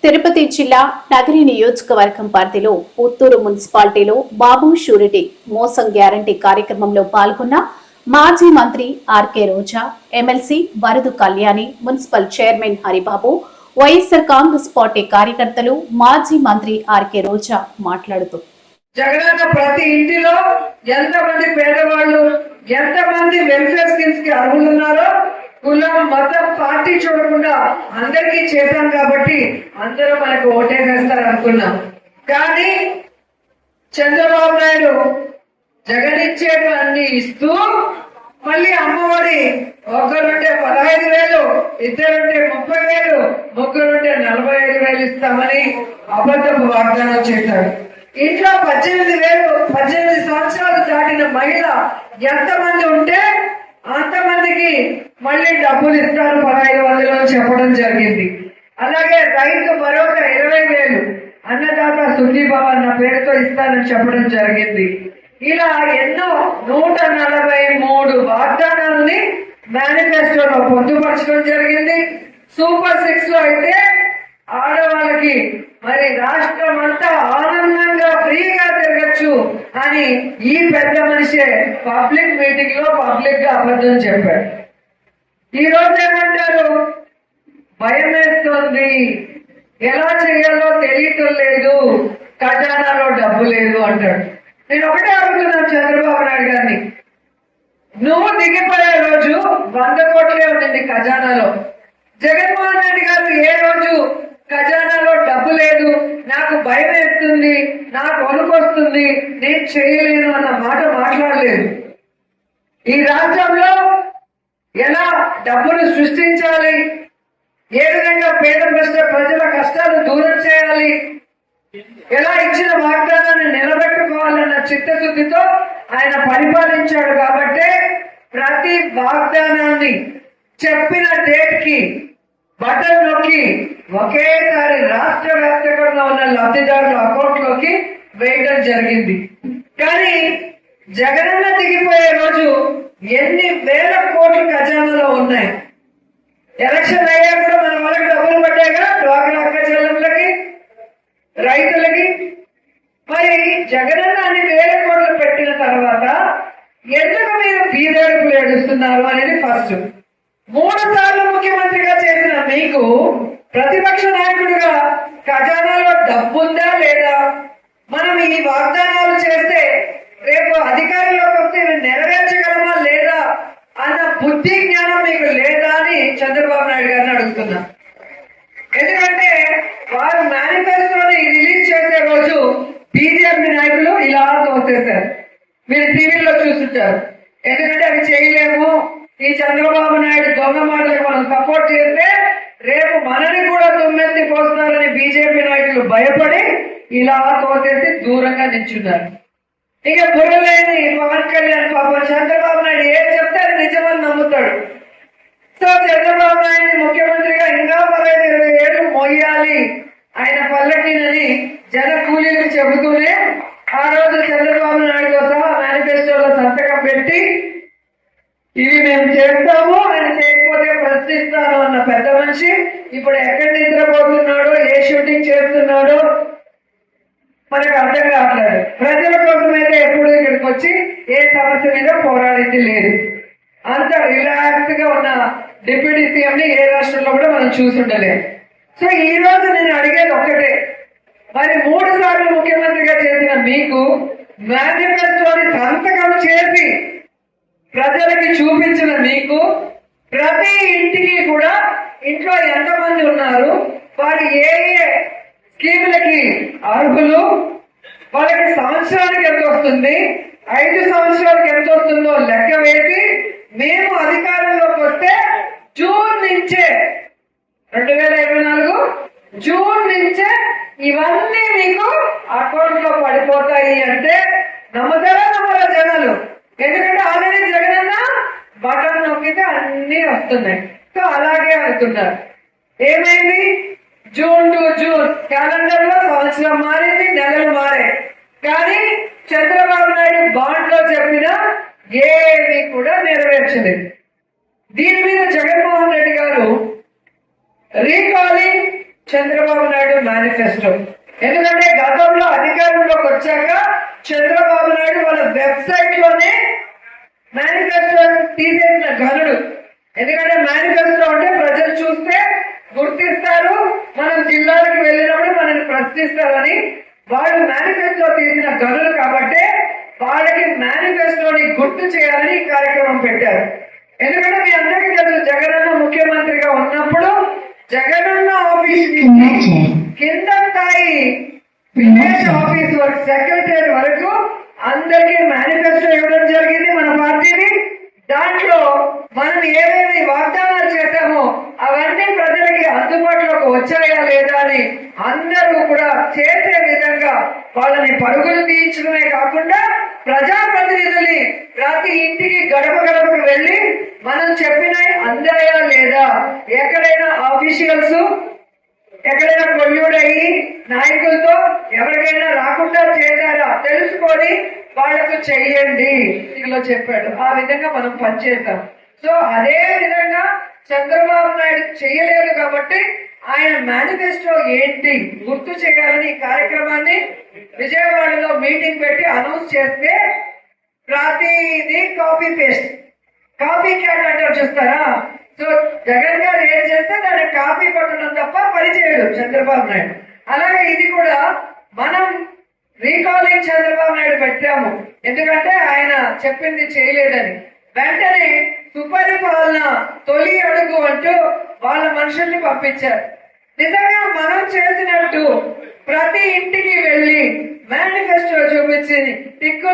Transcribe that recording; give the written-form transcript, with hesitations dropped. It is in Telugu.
తిరుపతి జిల్లా నగరి నియోజకవర్గం పరిధిలో పుత్తూరు మున్సిపాలిటీలో బాబు షూరిటీ మోసం గ్యారంటీ కార్యక్రమంలో పాల్గొన్న మాజీ మంత్రి R K Roja, MLC Varadu Kalyani, municipal chairman Haribabu, YSR Congress party కార్యకర్తలు, మాజీ మంత్రి ఆర్కే రోజా మాట్లాడుతూ జగనన్న ప్రతి ఇంటిలో ఎంతమంది పేదవాళ్ళు, ఎంతమంది వెల్ఫేర్ స్కీమ్స్ కి అర్హులున్నారో కులం, మతం, పార్టీ చూడకుండా అందరికీ చేశాం కాబట్టి అందరూ మనకు ఓటేసేస్తారు అనుకున్నాం. కానీ చంద్రబాబు నాయుడు జగన్ ఇచ్చేటు అన్ని ఇస్తూ మళ్ళీ అమ్మఒడి ఒకరుంటే 15,000, ఇద్దరుంటే 30,000, ముగ్గురుంటే 45,000 ఇస్తామని అబద్ధపు వాగ్దానం చేశాడు. ఇంట్లో 18 సంవత్సరాలు దాటిన మహిళ ఎంతమంది ఉంటే అంతమందికి మళ్ళీ డబ్బులు ఇస్తారు 1,500 చెప్పడం జరిగింది. అలాగే రైతు మరొక 20,000 అన్నదాత సుఖీభవ అన్న పేరుతో ఇస్తానని చెప్పడం జరిగింది. ఇలా ఎన్నో 143 వాగ్దానాలని మేనిఫెస్టోలో పొందుపరచడం జరిగింది. సూపర్ 6 లో అయితే ఆడవాళ్ళకి మరి రాష్ట్రం అంతా ఆనందంగా ఫ్రీగా తిరగచ్చు అని ఈ పెద్ద మనిషే పబ్లిక్ మీటింగ్ లో పబ్లిక్ గా అబద్ధం చెప్పాడు. ఈ రోజు ఏమంటారు, భయం వేస్తోంది, ఎలా చేయాలో తెలియటం లేదు, ఖజానాలో డబ్బు లేదు అంటాడు. నేను ఒకటే అడుగుతున్నాను చంద్రబాబు నాయుడు గారిని, నువ్వు దిగిపోయే రోజు 100 కోట్లే ఉండింది ఖజానాలో. జగన్మోహన్ రెడ్డి గారు ఏ రోజు ఖజానాలో డబ్బు లేదు, నాకు భయం వేస్తుంది, నాకు వణుకొస్తుంది, నేను చేయలేను అన్న మాట మాట్లాడలేదు. ఈ రాష్ట్రంలో ఎలా డబ్బును సృష్టించాలి, ఏ విధంగా పేద ప్రజల కష్టాలు దూరం చేయాలి, ఎలా ఇచ్చిన వాగ్దానాన్ని నిలబెట్టుకోవాలన్న చిత్తశుద్ధితో ఆయన పరిపాలించాడు. కాబట్టి ప్రతి వాగ్దానాన్ని చెప్పిన డేట్ కి బటన్ నొక్కి ఒకేసారి రాష్ట్ర వ్యాప్తంగా ఉన్న లబ్ధిదారుల అకౌంట్ లోకి వేయడం జరిగింది. కానీ జగనన్న దిగిపోయే రోజు ఎన్ని వేల కోట్ల ఖజానాలో ఉన్నాయి. ఎలక్షన్ అయ్యా కూడా మన వాళ్ళకి డబ్బులు పడ్డాయిగా, డ్వాక్రా అక్క చెల్లెళ్ళకి, రైతులకి. మరి జగనన్న అన్ని వేల కోట్లు పెట్టిన తర్వాత ఎందుకు మీరు బీదడుపులు ఏడుస్తున్నారు అనేది ఫస్ట్. 3 సార్లు ముఖ్యమంత్రిగా చేసిన మీకు ప్రతిపక్ష నాయకుడిగా ఖజానాలో డబ్బుందా లేదా, మనం ఈ వాగ్దానాలు చేస్తే రేపు అధికారంలోకి వస్తే నెరవేర్చగలమా లేదా అన్న బుద్ధి జ్ఞానం మీకు లేదా అని చంద్రబాబు నాయుడు గారిని అడుగుతున్నా. ఎందుకంటే వారు మేనిఫెస్టోని రిలీజ్ చేసే రోజు బీజేపీ నాయకులు ఇలా తోసేశారు. మీరు టీవీలో చూస్తుంటారు. ఎందుకంటే అవి చేయలేము, ఈ చంద్రబాబు నాయుడు దొంగ మాటలకు మనం సపోర్ట్ చేస్తే రేపు మనని కూడా తుమ్మెత్తి పోస్తారని బీజేపీ నాయకులు భయపడి ఇలా తోసేసి దూరంగా నిల్చున్నారు. ఇక బుర్రలేని పవన్ కళ్యాణ్ పాపం చంద్రబాబు నాయుడు ఏం చెప్తే అది నిజమని నమ్ముతాడు. సో చంద్రబాబు నాయుడు ముఖ్యమంత్రిగా ఇంకా 20 ఏళ్ళు మోయాలి ఆయన పల్లకినని జన కూలీలకు చెబుతూనే ఆ రోజు చంద్రబాబు నాయుడుతో సహా మేనిఫెస్టోలో సంతకం పెట్టి ఇవి మేము చేస్తాము, ఆయన చేయకపోతే ప్రశ్నిస్తాను అన్న పెద్ద మనిషి ఇప్పుడు ఎక్కడ నిద్రపోతున్నాడో, ఏ షూటింగ్ చేస్తున్నాడో మనకు అర్థం కావట్లేదు. ప్రజల కోసం అయితే ఎప్పుడు ఇక్కడికి వచ్చి ఏ సమస్య మీద పోరాడింది లేదు. అంత రిలాక్స్ గా ఉన్న డిప్యూటీ సీఎం ని ఏ రాష్ట్రంలో కూడా మనం చూసుండలేదు. సో ఈ రోజు నేను అడిగేది ఒక్కటే, మరి 3 సార్లు ముఖ్యమంత్రిగా చేసిన మీకు మేనిఫెస్టోని సంతకం చేసి ప్రజలకి చూపించిన మీకు ప్రతి ఇంటికి కూడా ఇంట్లో ఎంతమంది ఉన్నారు, వారు ఏ ఏ స్కీములకి అర్హులు, వాళ్ళకి సంవత్సరానికి ఎంత వస్తుంది, 5 సంవత్సరాలకు ఎంత వస్తుందో లెక్క వేసి మేము అధికారంలోకి వస్తే జూన్ నుంచే 2024 జూన్ నుంచే ఇవన్నీ మీకు అకౌంట్ లో పడిపోతాయి అంటే నమ్మతారా నమ్మరా జనాలు? ఎందుకంటే ఆల్రెడీ జగనన్న బటన్ నొక్కితే అన్ని వస్తున్నాయి. సో అలాగే అవుతున్నారు. ఏమైంది, జూన్ టు జూన్ క్యాలెండర్ లో సంవత్సరం మారింది, నెలలు మారాయి. కానీ చంద్రబాబు నాయుడు బాండ్ లో చెప్పిన ఏమీ కూడా నెరవేర్చలేదు. దీని మీద జగన్మోహన్ రెడ్డి గారు రీకాలింగ్ చంద్రబాబు నాయుడు మేనిఫెస్టో. ఎందుకంటే గతంలో అధికారంలోకి వచ్చాక చంద్రబాబు నాయుడు వాళ్ళ వెబ్సైట్ లోనే మేనిఫెస్టో తీసేసిన ఘనుడు. ఎందుకంటే మేనిఫెస్టో అంటే ప్రజలు చూస్తే గుర్తిస్తారు, మనం జిల్లాలకు వెళ్ళినప్పుడు మనల్ని ప్రశ్నిస్తారని వాళ్ళు మేనిఫెస్టో తీసిన ఘనులు కాబట్టి వాళ్ళకి మేనిఫెస్టోని గుర్తు చేయాలని ఈ కార్యక్రమం పెట్టారు. ఎందుకంటే మీ అందరికీ తెలుసు, జగనన్న ముఖ్యమంత్రిగా ఉన్నప్పుడు జగనన్న ఆఫీస్ నుంచి కింద స్థాయి విలేజ్ ఆఫీస్ వరకు సెక్రటరీ వరకు అందరికీ మేనిఫెస్టో ఇవ్వడం జరిగింది మన పార్టీని. దాంట్లో మనం ఏమేమి వాగ్దానాలు చేశామో అవన్నీ ప్రజలకి అందుబాటులోకి వచ్చాయా లేదా అని అందరూ కూడా చేసే విధంగా వాళ్ళని పరుగులు తీయించడమే కాకుండా ప్రజాప్రతినిధుల్ని ప్రతి ఇంటికి గడప గడపకు వెళ్లి మనం చెప్పినవి అందాయా లేదా, ఎక్కడైనా ఆఫీషియల్స్ ఎక్కడైనా కొల్లుడయ్యి నాయకులతో ఎవరికైనా రాకుండా చేశారా తెలుసుకొని వాళ్లకు చెయ్యండి ఇలా చెప్పాడు. ఆ విధంగా మనం పనిచేద్దాం. సో అదే విధంగా చంద్రబాబు నాయుడు చెయ్యలేదు కాబట్టి ఆయన మేనిఫెస్టో ఏంటి గుర్తు చేయాలని ఈ కార్యక్రమాన్ని విజయవాడలో మీటింగ్ పెట్టి అనౌన్స్ చేస్తే ప్రతిదీ కాపీ పేస్ట్, కాపీ క్యాట్ అంటారు చూస్తారా. సో జగన్ గారు ఏం చేస్తే దాన్ని కాపీ కొట్టడం తప్ప పని చేయడు చంద్రబాబు నాయుడు. అలాగే ఇది కూడా మనం రీకాలింగ్ చంద్రబాబు నాయుడు పెట్టాము, ఎందుకంటే ఆయన చెప్పింది చేయలేదని. వెంటనే సుపరిపాలన తొలి అడుగు అంటూ వాళ్ళ మనుషుల్ని పంపించారు. నిజంగా మనం చేసినట్టు ప్రతి ఇంటికి వెళ్లి మేనిఫెస్టో చూపించి టిక్కు